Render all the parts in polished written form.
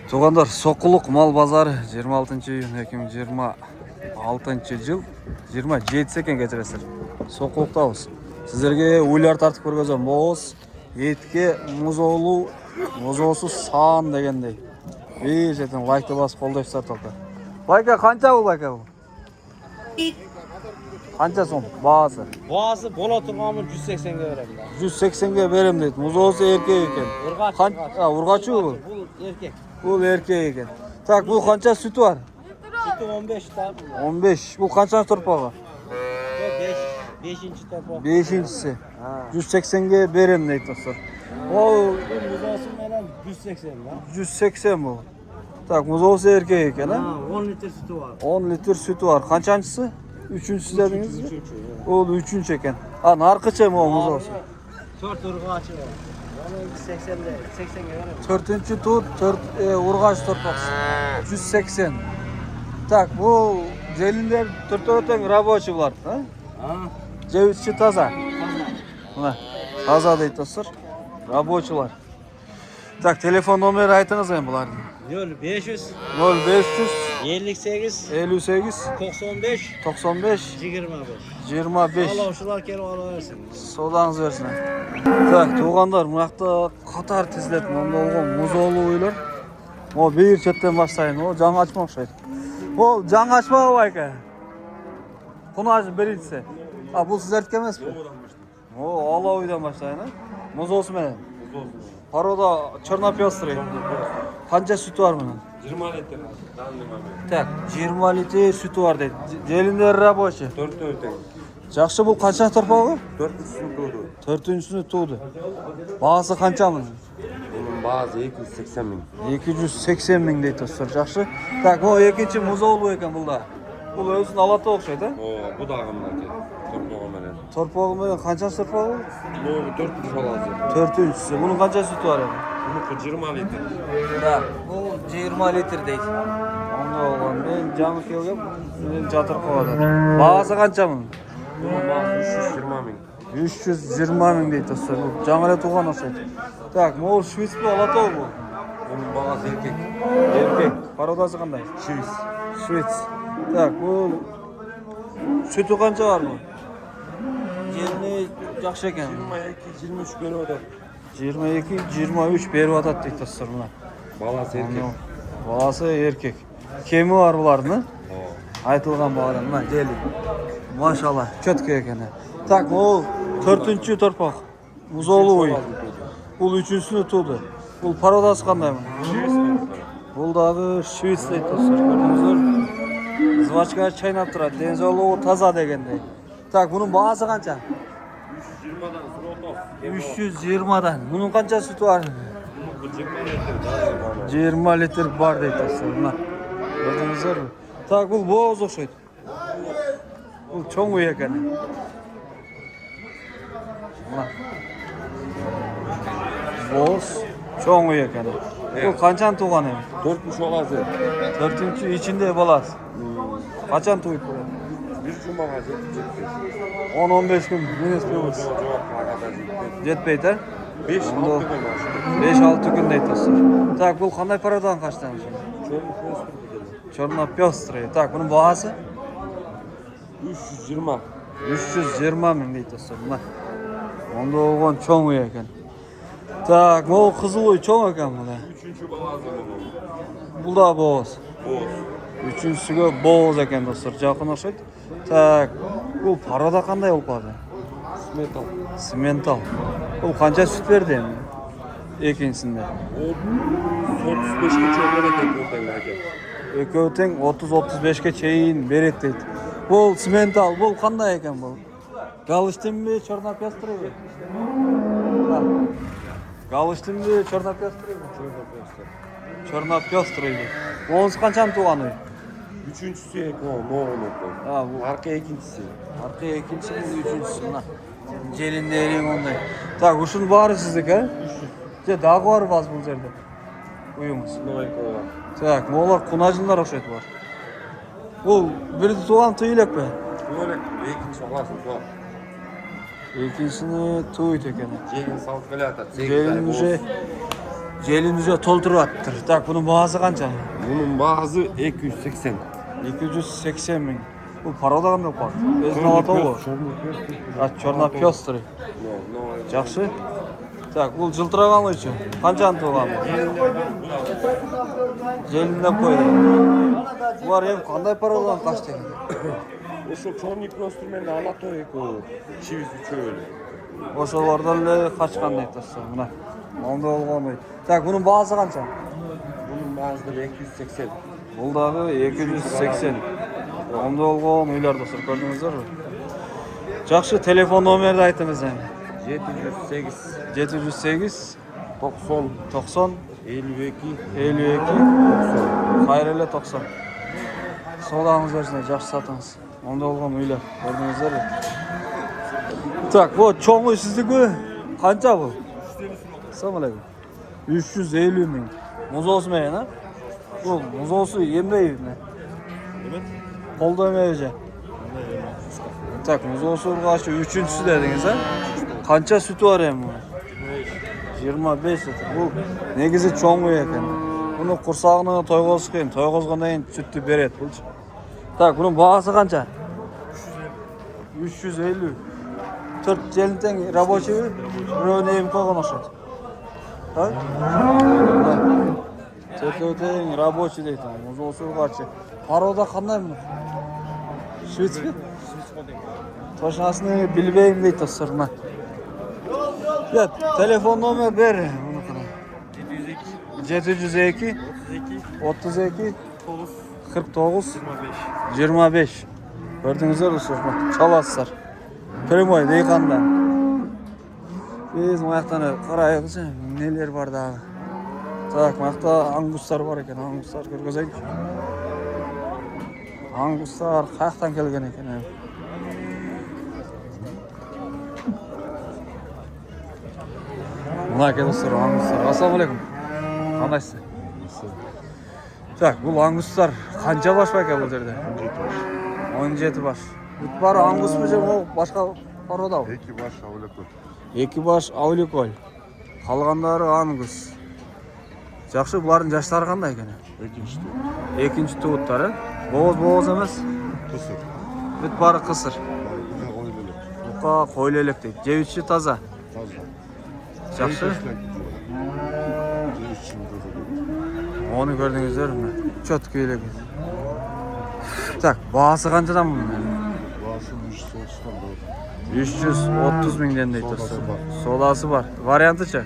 Туғандар, Соққылық мал базары 26 июнь 2026 жыл 27 екен кечіресіздер. Соққылықтамыз. Сіздерге үйлер тартып көргізем. Боз, етке, музоосу сан дегендей. Жетен лайкты басып қолдайсыздар толқа. Байка, қанша бұл байка бұл? Қанша сом? Бағасы? Бағасы бола тұрғанын 180-ге берем. 180-ге берем дейді. Музоосу еркек екен. Урғачы бұл? Бұл еркек. Бұл еркек екен. Так, бұл қанша сүті бар? Sütü 15 tane. 15. Бұл қанша торпағы? 5-ci torpaq. 5-incisi. 180'ge berem deyip dostlar. O Muzası menen 180 lan. 180 bu. Tak, muzosu erkek eken ha? 10 litre sütü var. 10 litre sütü var. Kaçancısı? Üçüncüsü dediniz mi? Üçüncü. O üçüncü eken. Ha, narkıça mı o muzosu? 4 urgaçı var. Onu 80'de 80'ge verem. Dördüncü tut, urgaç torpaksı. 180. Tak, bu gelinler törtöten raboçı var. Ha? Cevizçi taza. Buna taza deyip dostlar. Raboçular. Tak, telefon nomeri aytınız mı bunların? 0500 0500 58 58 95 95 25. 25. Alavşılar kelip alaversin. Sodanız versin. Так, туғандар, мынақта қатар тізілетін онда олған музолы ойлар. О, бейір шеттен баштайын, о, жаңа ашма ұқсайды. Ол, жаңа ашма байка. Құны ашып берейдісі. А, бұл сіз әртке емес пе? О, ала ойдан баштайын, а? Музосы менен? Порода чернопестрый. Қанша сүті бар мұның? 20 литр. Так, 20 литр сүті бар дейді. Желіндер рабочий. 4 өтең. Жақсы, бұл қанша торпағы? 4-сін туды. 4-сіні туды. Бағасы қанша мұның? Bunun bazı 280 min. 280 мың дейді достар, жақсы. Так, о, екінші музолу екен бұлда. Бұл өзін алаты оқшайды, а? O bu da ağımdaki. Torpağı menen. Торпағы менен қанша торпағы? Bu 4 şolazı. 4-сі. Бұның қанша сүті бар еді? Bunun 20 litr. Так, бұл 20 литр дейді. Онда оған мен жаңы келгем, мен жатыр қоғады. Бағасы қанша мұның? Bunun bazı 320 min. 320 мың дейді достар. Бұл жаңа рет туған ұқсайды. Так, бұл швейц пе, алатау бұл? Bunun bazı erkek. Еркек. Пародасы қандай? Şiviz. Швейц. Так, бұл сүті қанша бар бұл? Желіне жақшы екен. 22-23 beri öder. 22-23 беріп атады дейді достар мұна. Balası erkek. Баласы еркек. Кемі бар бұлардың, O. айтылған бағадан. Мұна жели. Машалла, четкі екен. Так, ол 4-ші торпақ. Музолуй. Бұл 3-сіні туды. Бұл пародасы қандай мұн? Şiviz mi? Бұл дағы швейц дейді достар. Көрдіңіздер? Звачка чайнап тұрады. Дензолуы таза дегендей. Так, бұның бағасы қанша? 320'dan Zlotov. 320'дан. Бұның қанша сүті бар? Bu 20 litr. 20 литр бар дейді достар. Мына. Көрдіңіздер? Так, бұл боз ұқсайды. Бұл чоң үй екен. Мына. Боз, чоң үй екен. Бұл қаншан туған ем? 4 şolazı. 4-ші içinde баласы. Қачан туып бұл? Bir cumağa жетті. 10-15 күн емес пе бұл? Cevaplara kadar жетті. Жетпейді, ә? 5-6 gün açtı. 5-6 күн дейді достар. Так, бұл қандай парадан қаштан? Çorlu Черно-пестрый. Так, бұның бағасы? 320. 320 мың дейді достар. Мына. Онда оған чоң үй екен. Так, бұл қызыл ой чоң екен мұна. 3. balazı bunun. Бұл да боз. Boz. 3-сігі боз екен достар. Жақын ұқсайды. Так, бұл парада қандай болып қалды? Metal. Симентал. Бұл қанша сүт берді енді? Екіншісінде. O 35'e çöplere tekrar hakem. Екеуі тең 30-35-ке чейін береді дейді. Бұл симентал, бұл қандай екен бұл? Галыштын бе, чернопестрый бе? Галыштын бе, чернопестрый бе? Чернопестрый бе. Онысы қаншан туған үй? 3'sü Moğol oldu. Ha, bu Arka ikincisi. arkaya ikincisi, bu üçüncüsü. Mına. Желіндерің ондай. Так, ұшын бары сіздік, ә? Дағы бар баз бұл жерде. Үйіңіз. Новайкова. Так, олар құнажындар ұқсайды бар. Бұл бірді туған түйілек пе? Böyle ikinci olasın tuğa. Екіншісіне түйді екен. Jelin salып келе атат. Желін уже Jelimize tolturup attır. Tak bunun bağısı kança? Bunun bazı 280. 280 ming. Bu paroda qanday bak? Özüne ata bu. Чорна пёстрый. Жақсы. Так, бұл жылтыраған өйші. Қаншаны туған? Желінден қойды. Бұлар ем қандай пародан қашты екен? Ошо чорный простырмен алато эко чивиз үчөөлү. Ошолордан эле качкандай айтасыз. Мына. Онда болгон ой. Так, бұның бағасы қанша? Bunun bazı 280. Бұл дағы 280. Онда болгон үйлер достар, көрдүңүздөр. Жақсы, телефон номерді айтыңыз енді. 708 708 90 90 52 52 90. Қайрылы 90. Содаңыз өрсіне жақсы сатыңыз. Онда болған үйлер, көрдіңіздер бе? Так, вот чоң үй сіздікі қанша бұл? Ассалаумағалейкум. 350 мың. Музосы ме, а? Бұл музосы емдей ме? Қолда ме же? Так, музосы ұрғашы 3-ші дедіңіз, а? Қанша sütü var ем бұл? 25 литр. Бұл негізі чоң үй екен. Бұны құрсағына тойғоз қиын. Тойғозғандан кейін sütті береді бұл. Так, бұның бағасы қанша? 350. 4 желінтен рабочий үй, біреуіне ем қойған оқшайды. Так? Төртеуден рабочий дейді. Музосы ұрғашы. Парода қандай мұны? Швец пе? Точнасыны білбеймін дейді сұрма. Telefon номер бер. 702 32 49 25. Gördünüzler dostlar. Çalasızlar. Primoy deyqanda. Biz maqtani qaraymiz. Neler var da. Tak, maqta anguslar var ekan. Anguslar ko'rgazaylik. Anguslar qayerdan kelgan ekan? Mına ke dostlar, anguslar. Assalamualaikum. Qandaysыз? Так, бұл аңгустар қанша баш ба екен бұл жерде? 17 баш. Бүт бары аңгус бе же ол башқа порода? 2 баш аулекөл. 2 баш аулекөл. Қалғандары аңгус. Жақсы, бұлардың жаштары қандай екен? Екінші туыттары. Боғыз емес? Қысыр. Бүт бары қысыр. Қойлелек. Қойлелек дейді. Жеуіші таза. Таза. Жақсы. Onu gördünüzdür mü? Çok köylü. Tak, bağısı kaçadan mı? Bağısı 330'dan 330 mindən deydi dostlar. Sodası var. Sodası var. Variantı çı?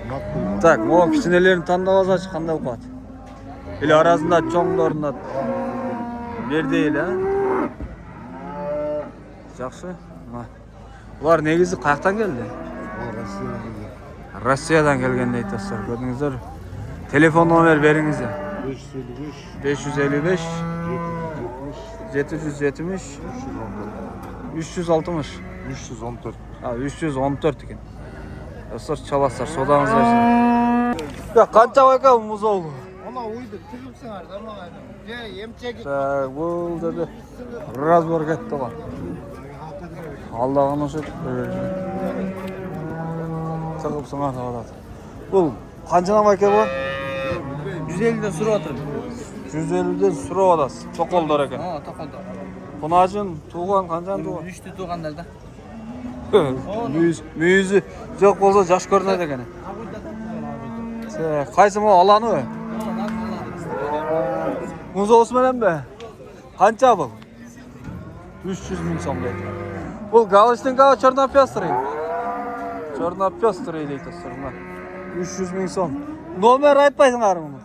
Nakıl. Tak, o kiçinelerin tandavazı açı qanday uqat? Или arasında çoğlarında bir değil ha? Жақсы. Бұлар негізі қаяқтан келді? Rossiyadan kelgan deydi dostlar. Gördünüzdür. Telefon nomer beriniz ya. 555 770 360 314. Ha 314 ekan. Dostlar çalaslar, sodağınız versin. Ya qancha ekan muz oldu? Ona uydu, tüzüpsіңер, замағайды. Емчек. Так, бұл dedi. Разбор кетті ғой. Алдағаны сөйтіп Çıkıp sana sağladı. Bu kaçına bakıyor bu? 150'den sürü atırım. 150'den sürü odası. Çok oldu eken. Ha, tokolda. Pınacın tuğan kaçan tuğan? 3'tü tuğanlarda. Müyüzü çok olsa yaş görünеді eкен. Qayсы mı alanı mı? Muz Osman'ın be. Kança bu? 300 bin som deydi. Bu Галичтың Черна пестрый. Черна пестрый deydi dostlar. 300 bin som. Nomer aytпайсыңар mı?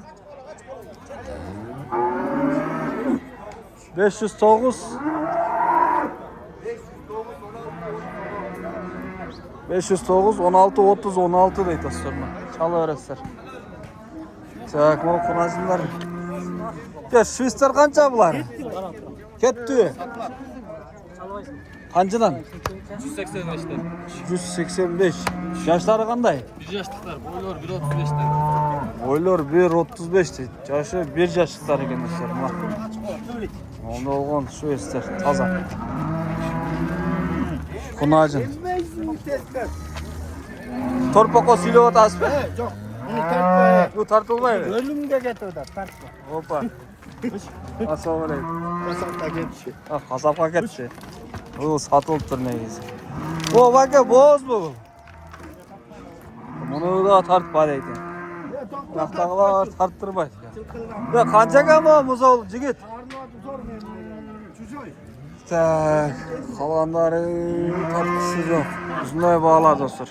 509 16 30 16 deydi dostlar. Çala öğretsinler. Tak, bu kunazımlar. Ya Şvitsar kança bular? Ketti. Kancıdan? 185'te. 185. Yaşları kanday? 1 yaşlıklar, boylar 1.35'te. Boylar 1.35 deydi. Yaşı 1 yaşlıklar eken dostlar. Onda olğan Şvitsar taza. Kunacın. Torpoko silip atasызбы? Жоқ. Bunu tartma. Bu tartılmaydı. Ölümге getirdi. Tartma. Hoppa. Assalamu aleykum. Kasapta ketişi. Ah, kasapqa ketdi. O satılıp tur negisi. O baka boz bu. Bunu da tartpadi ekan. Buyoqdagilar tarttırmaydi. Ya qanchaga bu muzol jigit? Tak, qolganlari tartqisi yo'q. Shunday bog'lar do'stlar.